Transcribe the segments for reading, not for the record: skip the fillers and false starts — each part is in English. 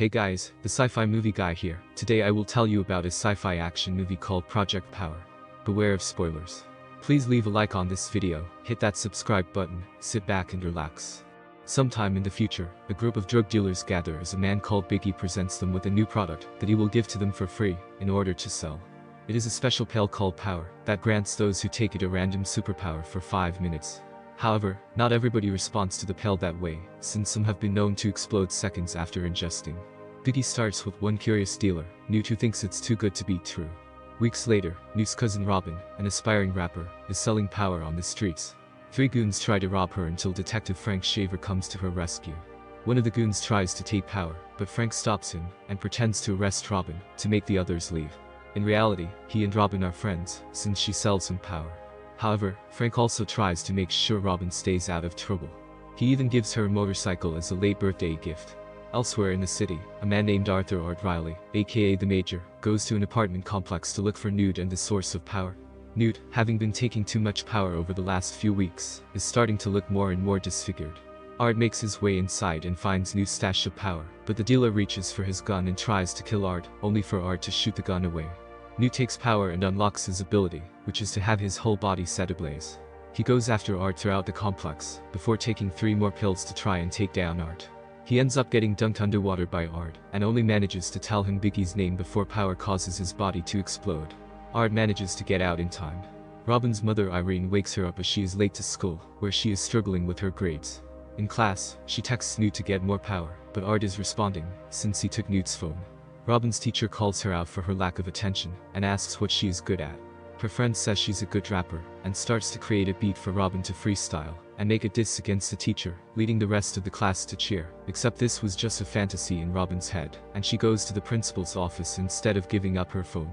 Hey guys, the sci-fi movie guy here. Today I will tell you about a sci-fi action movie called Project Power. Beware of spoilers. Please leave a like on this video, hit that subscribe button, sit back and relax. Sometime in the future, a group of drug dealers gather as a man called Biggie presents them with a new product that he will give to them for free in order to sell. It is a special pill called Power that grants those who take it a random superpower for 5 minutes. However, not everybody responds to the pill that way, since some have been known to explode seconds after ingesting. Biggie starts with one curious dealer, Newt, who thinks it's too good to be true. Weeks later, Newt's cousin Robin, an aspiring rapper, is selling power on the streets. 3 goons try to rob her until Detective Frank Shaver comes to her rescue. One of the goons tries to take Power, but Frank stops him and pretends to arrest Robin to make the others leave. In reality, he and Robin are friends, since she sells him power. However, Frank also tries to make sure Robin stays out of trouble. He even gives her a motorcycle as a late birthday gift. Elsewhere in the city, a man named Arthur Art Riley, aka the Major, goes to an apartment complex to look for Newt and the source of power. Newt, having been taking too much power over the last few weeks, is starting to look more and more disfigured. Art makes his way inside and finds Newt's stash of power, but the dealer reaches for his gun and tries to kill Art, only for Art to shoot the gun away. Newt takes power and unlocks his ability, which is to have his whole body set ablaze. He goes after Art throughout the complex, before taking 3 more pills to try and take down Art. He ends up getting dunked underwater by Art, and only manages to tell him Biggie's name before power causes his body to explode. Art manages to get out in time. Robin's mother Irene wakes her up as she is late to school, where she is struggling with her grades. In class, she texts Newt to get more power, but Art is responding, since he took Newt's phone. Robin's teacher calls her out for her lack of attention, and asks what she is good at. Her friend says she's a good rapper, and starts to create a beat for Robin to freestyle, and make a diss against the teacher, leading the rest of the class to cheer. Except this was just a fantasy in Robin's head, and she goes to the principal's office instead of giving up her phone.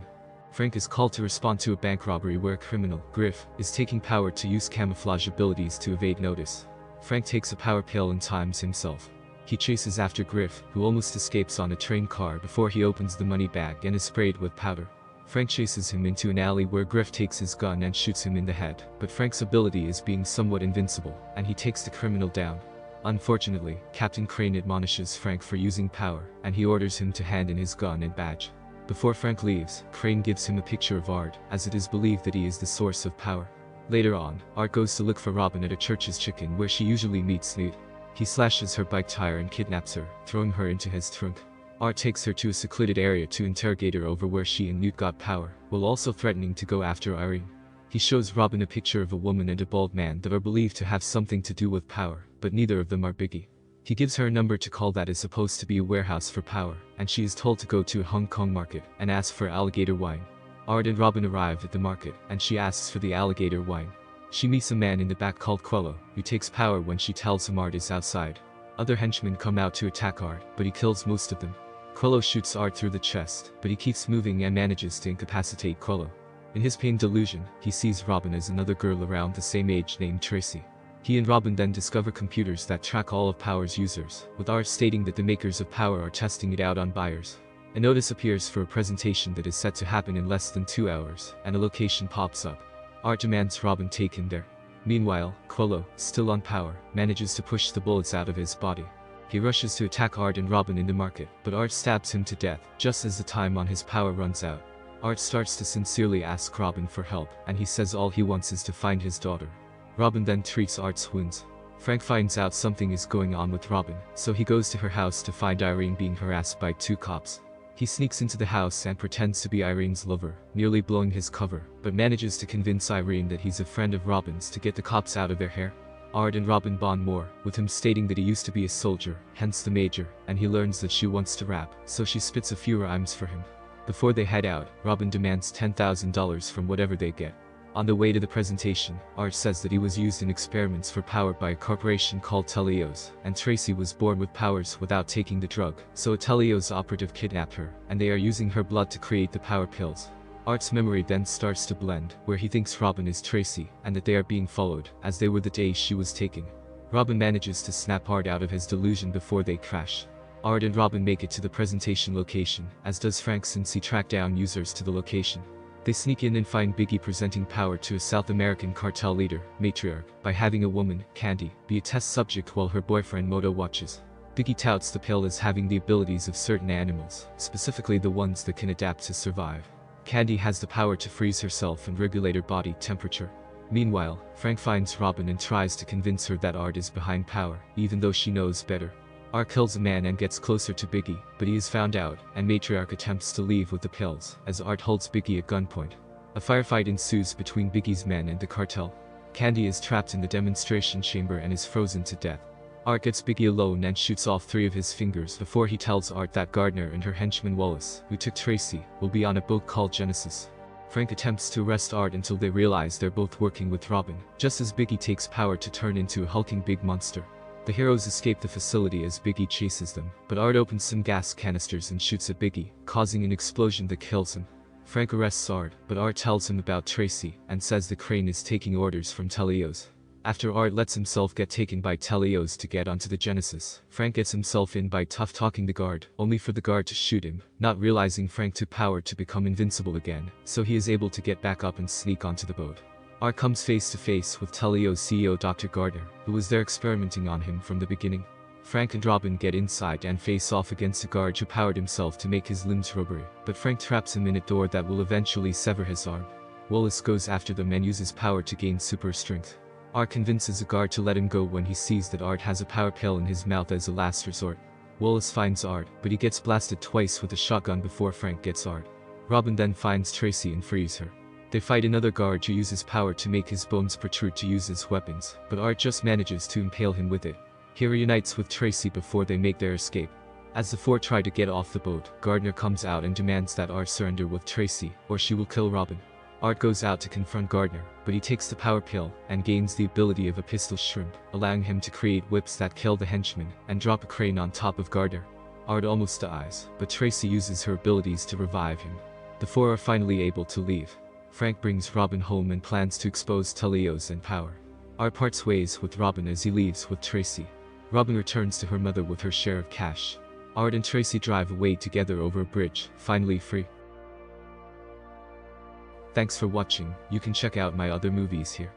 Frank is called to respond to a bank robbery where a criminal, Griff, is taking power to use camouflage abilities to evade notice. Frank takes a power pill and times himself. He chases after Griff, who almost escapes on a train car before he opens the money bag and is sprayed with powder. Frank chases him into an alley where Griff takes his gun and shoots him in the head, but Frank's ability is being somewhat invincible, and he takes the criminal down. Unfortunately, Captain Crane admonishes Frank for using power, and he orders him to hand in his gun and badge. Before Frank leaves, Crane gives him a picture of Art, as it is believed that he is the source of power. Later on, Art goes to look for Robin at a Church's Chicken where she usually meets Newt. He slashes her bike tire and kidnaps her, throwing her into his trunk. Art takes her to a secluded area to interrogate her over where she and Newt got power, while also threatening to go after Irene. He shows Robin a picture of a woman and a bald man that are believed to have something to do with power, but neither of them are Biggie. He gives her a number to call that is supposed to be a warehouse for power, and she is told to go to a Hong Kong market and ask for alligator wine. Art and Robin arrive at the market, and she asks for the alligator wine. She meets a man in the back called Quello, who takes power when she tells him Art is outside. Other henchmen come out to attack Art, but he kills most of them. Quello shoots Art through the chest, but he keeps moving and manages to incapacitate Quello. In his pain delusion, he sees Robin as another girl around the same age named Tracy. He and Robin then discover computers that track all of Power's users, with Art stating that the makers of Power are testing it out on buyers. A notice appears for a presentation that is set to happen in less than 2 hours, and a location pops up. Art demands Robin take him there. Meanwhile, Quello, still on power, manages to push the bullets out of his body. He rushes to attack Art and Robin in the market, but Art stabs him to death, just as the time on his power runs out. Art starts to sincerely ask Robin for help, and he says all he wants is to find his daughter. Robin then treats Art's wounds. Frank finds out something is going on with Robin, so he goes to her house to find Irene being harassed by 2 cops. He sneaks into the house and pretends to be Irene's lover, nearly blowing his cover, but manages to convince Irene that he's a friend of Robin's to get the cops out of their hair. Art and Robin bond more, with him stating that he used to be a soldier, hence the Major, and he learns that she wants to rap, so she spits a few rhymes for him. Before they head out, Robin demands $10,000 from whatever they get. On the way to the presentation, Art says that he was used in experiments for power by a corporation called Teleos, and Tracy was born with powers without taking the drug, so a Teleos operative kidnapped her, and they are using her blood to create the power pills. Art's memory then starts to blend, where he thinks Robin is Tracy, and that they are being followed, as they were the days she was taking. Robin manages to snap Art out of his delusion before they crash. Art and Robin make it to the presentation location, as does Frank since he tracked down users to the location. They sneak in and find Biggie presenting power to a South American cartel leader, Matriarch, by having a woman, Candy, be a test subject while her boyfriend Moto watches. Biggie touts the pill as having the abilities of certain animals, specifically the ones that can adapt to survive. Candy has the power to freeze herself and regulate her body temperature. Meanwhile, Frank finds Robin and tries to convince her that Art is behind Power, even though she knows better. Art kills a man and gets closer to Biggie, but he is found out, and Matriarch attempts to leave with the pills, as Art holds Biggie at gunpoint. A firefight ensues between Biggie's men and the cartel. Candy is trapped in the demonstration chamber and is frozen to death. Art gets Biggie alone and shoots off 3 of his fingers before he tells Art that Gardner and her henchman Wallace, who took Tracy, will be on a boat called Genesis. Frank attempts to arrest Art until they realize they're both working with Robin, just as Biggie takes Power to turn into a hulking big monster. The heroes escape the facility as Biggie chases them, but Art opens some gas canisters and shoots at Biggie, causing an explosion that kills him. Frank arrests Art, but Art tells him about Tracy, and says the crane is taking orders from Telios. After Art lets himself get taken by Telios to get onto the Genesis, Frank gets himself in by tough-talking the guard, only for the guard to shoot him, not realizing Frank took Power to become invincible again, so he is able to get back up and sneak onto the boat. Art comes face to face with Telios CEO Dr. Gardner, who was there experimenting on him from the beginning. Frank and Robin get inside and face off against a guard who powered himself to make his limbs rubbery, but Frank traps him in a door that will eventually sever his arm. Wallace goes after them and uses Power to gain super strength. Art convinces a guard to let him go when he sees that Art has a power pill in his mouth as a last resort. Wallace finds Art, but he gets blasted twice with a shotgun before Frank gets Art. Robin then finds Tracy and frees her. They fight another guard who uses Power to make his bones protrude to use as weapons, but Art just manages to impale him with it. He reunites with Tracy before they make their escape. As the 4 try to get off the boat, Gardner comes out and demands that Art surrender with Tracy, or she will kill Robin. Art goes out to confront Gardner, but he takes the power pill and gains the ability of a pistol shrimp, allowing him to create whips that kill the henchmen and drop a crane on top of Gardner. Art almost dies, but Tracy uses her abilities to revive him. The 4 are finally able to leave. Frank brings Robin home and plans to expose Telios and Power. Art parts ways with Robin as he leaves with Tracy. Robin returns to her mother with her share of cash. Art and Tracy drive away together over a bridge, finally free. Thanks for watching. You can check out my other movies here.